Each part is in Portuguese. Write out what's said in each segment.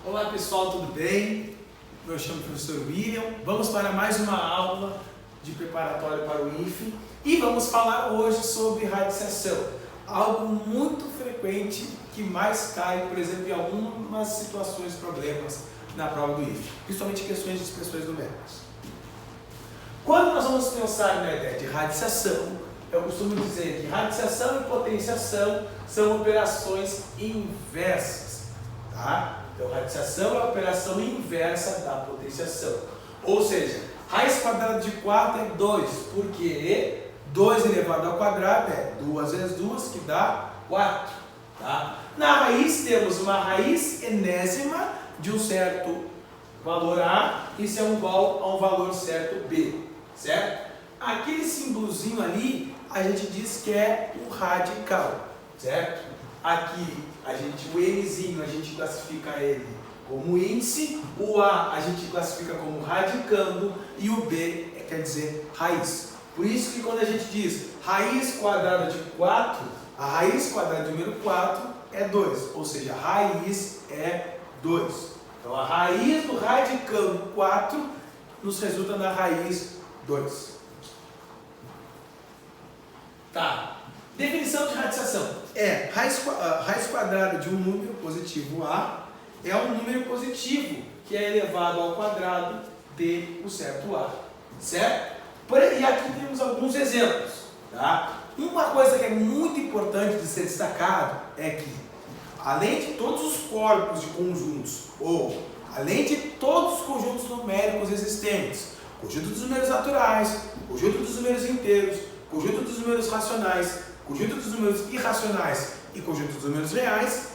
Olá pessoal, tudo bem? Eu chamo o professor William. Vamos para mais uma aula de preparatório para o INFE e vamos falar hoje sobre radiciação, algo muito frequente que mais cai, por exemplo, em algumas situações, problemas na prova do INFE, principalmente questões de expressões numéricas. Quando nós vamos pensar na ideia de radiciação, eu costumo dizer que radiciação e potenciação são operações inversas, tá? Então, radiciação é a operação inversa da potenciação. Ou seja, raiz quadrada de 4 é 2, porque 2 elevado ao quadrado é 2 vezes 2, que dá 4. Tá? Na raiz temos uma raiz enésima de um certo valor A, isso é igual a um valor certo B, certo? Aquele símbolozinho ali, a gente diz que é o radical, certo? Aqui, o Nzinho, a gente classifica ele como índice, o A gente classifica como radicando e o B quer dizer raiz. Por isso que quando a gente diz raiz quadrada de 4, a raiz quadrada de número 4 é 2, ou seja, a raiz é 2. Então a raiz do radicando 4 nos resulta na raiz 2. Tá. Definição de radiciação é raiz quadrada de um número positivo A é um número positivo que é elevado ao quadrado de um certo A, certo? E aqui temos alguns exemplos, tá? Uma coisa que é muito importante de ser destacado é que, além de todos os corpos de conjuntos, ou além de todos os conjuntos numéricos existentes, conjunto dos números naturais, conjunto dos números inteiros, conjunto dos números racionais, conjunto dos números irracionais e conjunto dos números reais,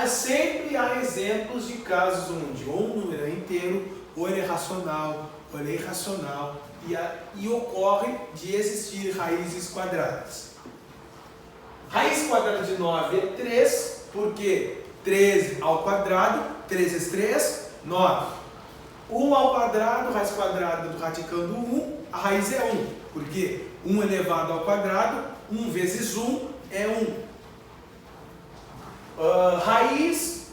sempre há exemplos de casos onde ou um número é inteiro, ou ele é racional, ou ele é irracional, e ocorre de existir raízes quadradas. Raiz quadrada de 9 é 3, porque 13 ao quadrado, 3 vezes 3, 9. 1 ao quadrado, raiz quadrada do radicando 1, a raiz é 1, porque 1 elevado ao quadrado, 1 vezes 1 é 1. Raiz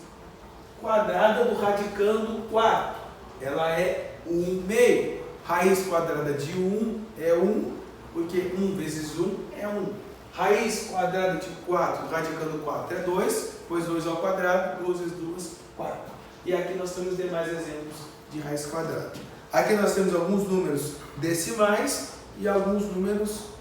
quadrada do radicando 4, ela é 1 meio. Raiz quadrada de 1 é 1, porque 1 vezes 1 é 1. Raiz quadrada de 4, radicando 4 é 2, pois 2 ao quadrado, 2 vezes 2, 4. E aqui nós temos demais exemplos de raiz quadrada. Aqui nós temos alguns números decimais e alguns números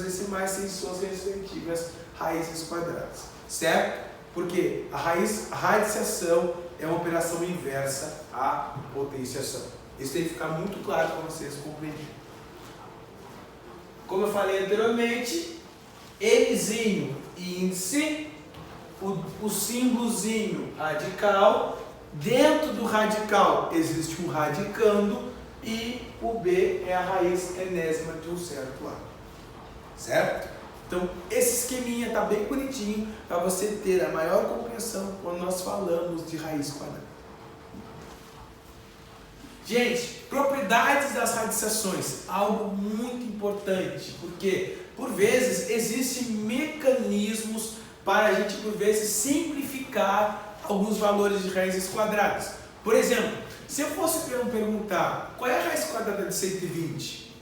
decimais sem suas respectivas raízes quadradas, certo? Porque a radiciação é uma operação inversa à potenciação. Isso tem que ficar muito claro para vocês compreenderem. Como eu falei anteriormente, Nzinho índice, o símbolozinho radical, dentro do radical existe um radicando, e o B é a raiz enésima de um certo A, certo? Então, esse esqueminha está bem bonitinho para você ter a maior compreensão quando nós falamos de raiz quadrada. Gente, propriedades das radiciações, algo muito importante, porque por vezes existem mecanismos para a gente por vezes simplificar alguns valores de raízes quadradas. Por exemplo, se eu fosse perguntar qual é a raiz quadrada de 120,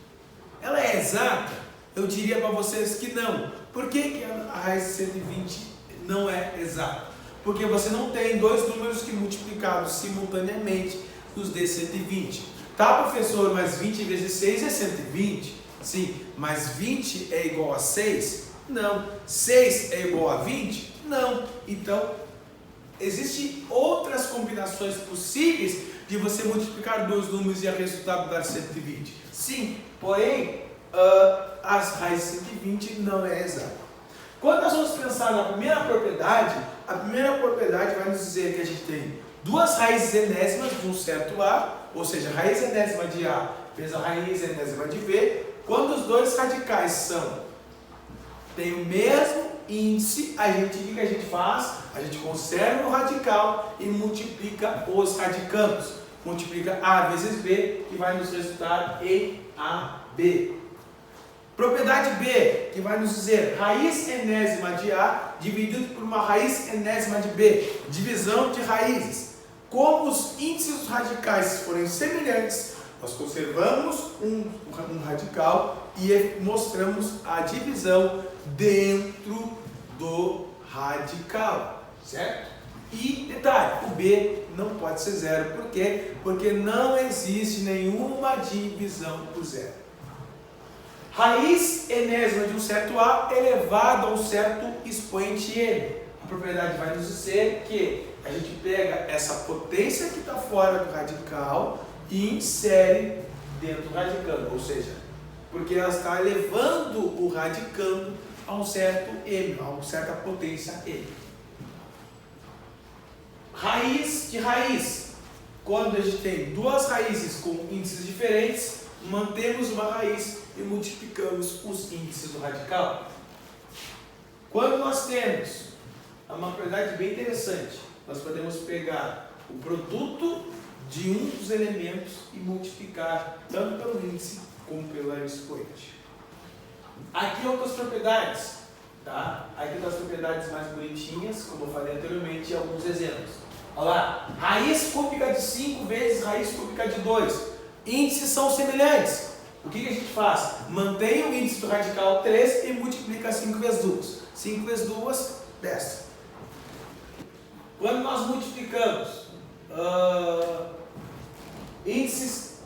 ela é exata? Eu diria para vocês que não. Por que a raiz de 120 não é exata? Porque você não tem dois números que multiplicados simultaneamente nos dê 120. Tá, professor, mas 20 vezes 6 é 120? Sim, mas 20 é igual a 6? Não. 6 é igual a 20? Não. Então, existem outras combinações possíveis de você multiplicar dois números e o resultado dar 120. Sim, porém, as raízes de 120 não é exata. Quando nós vamos pensar na primeira propriedade, a primeira propriedade vai nos dizer que a gente tem duas raízes enésimas de um certo A, ou seja, a raiz enésima de A vezes a raiz enésima de B. Quando os dois radicais têm o mesmo índice, o que a gente faz? A gente conserva o radical e multiplica os radicandos. Multiplica A vezes B, que vai nos resultar em AB. Propriedade B, que vai nos dizer raiz enésima de A dividido por uma raiz enésima de B, divisão de raízes. Como os índices radicais forem semelhantes, nós conservamos um radical e mostramos a divisão dentro do radical, certo? E detalhe, o B não pode ser zero. Por quê? Porque não existe nenhuma divisão por zero. Raiz enésima de um certo A elevado a um certo expoente M. A propriedade vai nos dizer que a gente pega essa potência que está fora do radical e insere dentro do radicando, ou seja, porque ela está elevando o radicando a um certo M, a uma certa potência M. Raiz de raiz. Quando a gente tem duas raízes com índices diferentes, mantemos uma raiz e multiplicamos os índices do radical. Quando nós temos uma propriedade bem interessante, nós podemos pegar o produto de um dos elementos e multiplicar tanto pelo índice como pela expoente. Aqui outras propriedades, tá? Aqui das propriedades mais bonitinhas, como eu falei anteriormente, e alguns exemplos. Olha lá, raiz cúbica de 5 vezes raiz cúbica de 2. Índices são semelhantes. O que a gente faz? Mantém o índice do radical 3 e multiplica 5 vezes 2. 5 vezes 2, 10. Quando nós multiplicamos índices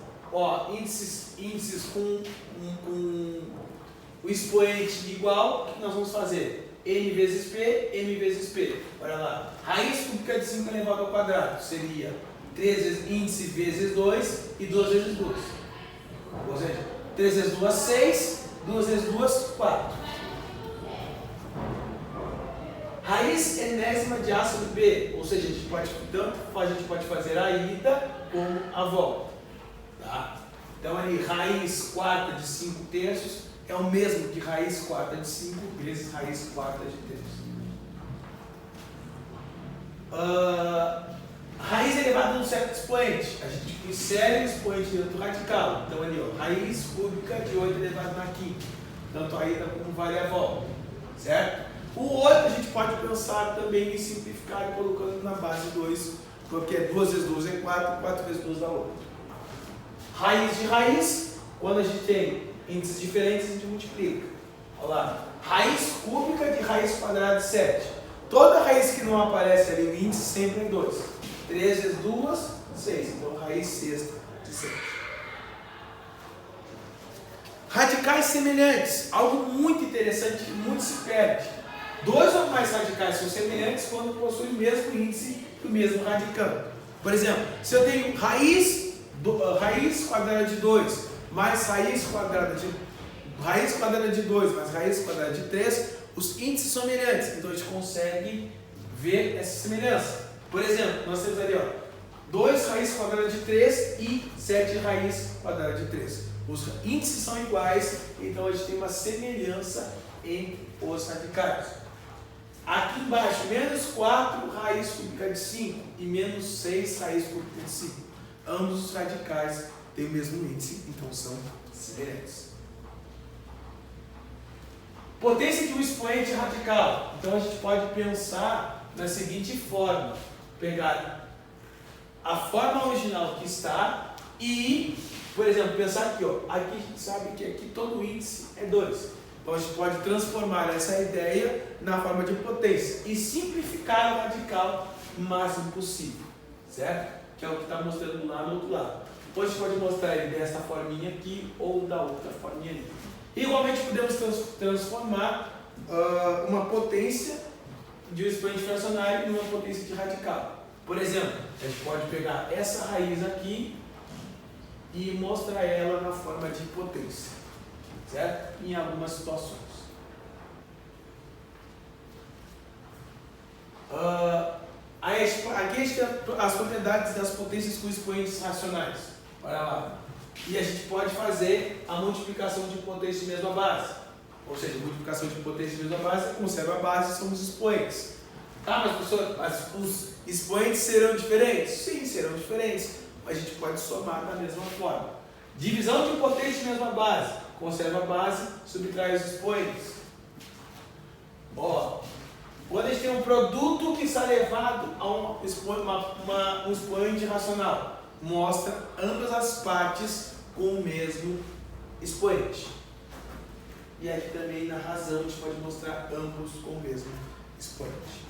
com o expoente igual, o que nós vamos fazer? M vezes P, M vezes P. Olha lá, raiz cúbica de 5 elevado ao quadrado seria 3 vezes índice vezes 2 e 2 vezes 2. Ou seja, 3 vezes 2, 6, 2 vezes 2, 4. Raiz enésima de A sobre B, ou seja, a gente pode fazer a ida como a volta. Tá? Então ali, raiz quarta de 5 terços é o mesmo que raiz quarta de 5 vezes raiz quarta de terços. Raiz elevada a um certo expoente, a gente insere o expoente dentro do radical. Então ali, ó, raiz cúbica de 8 elevado na quinta, tanto a ida como vale a volta, certo? O outro a gente pode pensar também em simplificar colocando na base 2, porque 2 vezes 2 é 4, 4 vezes 2 dá 8. Raiz de raiz, quando a gente tem índices diferentes, a gente multiplica. Olha lá, raiz cúbica de raiz quadrada de 7. Toda raiz que não aparece ali, o índice sempre é 2. 3 vezes 2, 6. Então, raiz sexta de 7. Radicais semelhantes. Algo muito interessante que muito se perde. Dois ou mais radicais são semelhantes quando possuem o mesmo índice e o mesmo radicando. Por exemplo, se eu tenho raiz quadrada de 2 mais raiz quadrada de 2 mais raiz quadrada de 3, os índices são semelhantes. Então a gente consegue ver essa semelhança. Por exemplo, nós temos ali, ó, 2 raiz quadrada de 3 e 7 raiz quadrada de 3. Os índices são iguais, então a gente tem uma semelhança entre os radicais. Aqui embaixo, menos 4 raiz cúbica de 5 e menos 6 raiz cúbica de 5. Ambos os radicais têm o mesmo índice, então são semelhantes. Potência de um expoente radical. Então a gente pode pensar na seguinte forma: pegar a forma original que está e, por exemplo, pensar aqui, ó, aqui a gente sabe que aqui todo o índice é 2. Então a gente pode transformar essa ideia na forma de potência e simplificar o radical o máximo possível, certo? Que é o que está mostrando lá no outro lado. Então a gente pode mostrar ele dessa forminha aqui ou da outra forminha ali. Igualmente podemos transformar uma potência de um expoente fracionário numa potência de radical. Por exemplo, a gente pode pegar essa raiz aqui e mostrar ela na forma de potência, certo? Em algumas situações. Aqui a gente tem as propriedades das potências com expoentes racionais. Olha lá. E a gente pode fazer a multiplicação de potência de mesma base. Ou seja, multiplicação de potência de mesma base, conserva a base, são os expoentes. Tá, mas professor, os expoentes serão diferentes? Sim, serão diferentes. Mas a gente pode somar da mesma forma. Divisão de potência de mesma base. conserva a base, subtrai os expoentes. Ó, quando a gente tem um produto que está levado a um expoente racional, mostra ambas as partes com o mesmo expoente. E aqui também na razão a gente pode mostrar ambos com o mesmo expoente.